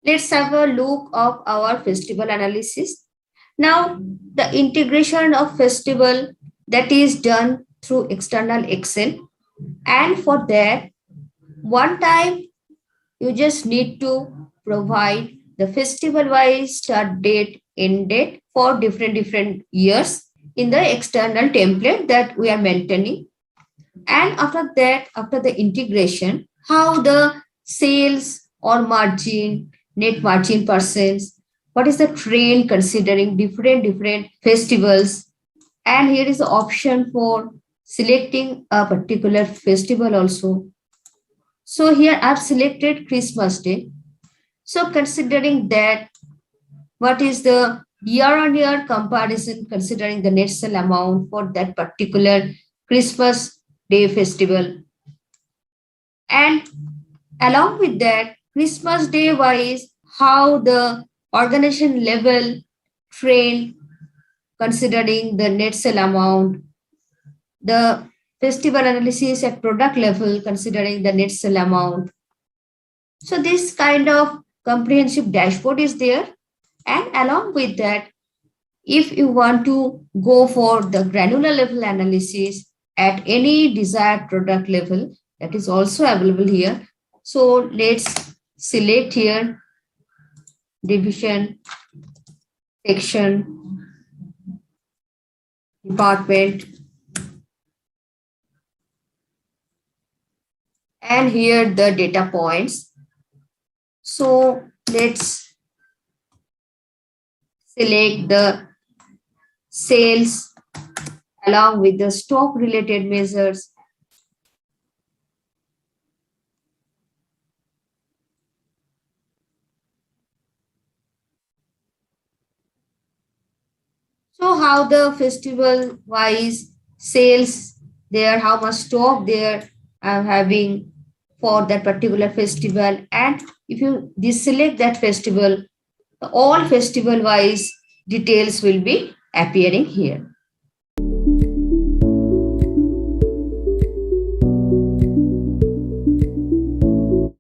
Let's have a look of our festival analysis. Now, the integration of festival that is done through external Excel. And for that, one time you just need to provide the festival wise start date, end date for different years in the external template that we are maintaining. And after that, after the integration, how the sales or margin, net margin percents, what is the trend considering different festivals. And here is the option for selecting a particular festival also. So here I've selected Christmas Day. So considering that, what is the year-on-year comparison considering the net sale amount for that particular Christmas Day festival. And along with that, Christmas Day wise, how the organization level trend considering the net sale amount, the festival analysis at product level considering the net sale amount. So this kind of comprehensive dashboard is there. And along with that, if you want to go for the granular level analysis at any desired product level, that is also available here. So let's select here division, section, department, and here the data points. So let's select the sales along with the stock related measures. So how the festival wise sales there, how much stock there I'm having for that particular festival. And if you deselect that festival, all festival wise details will be appearing here.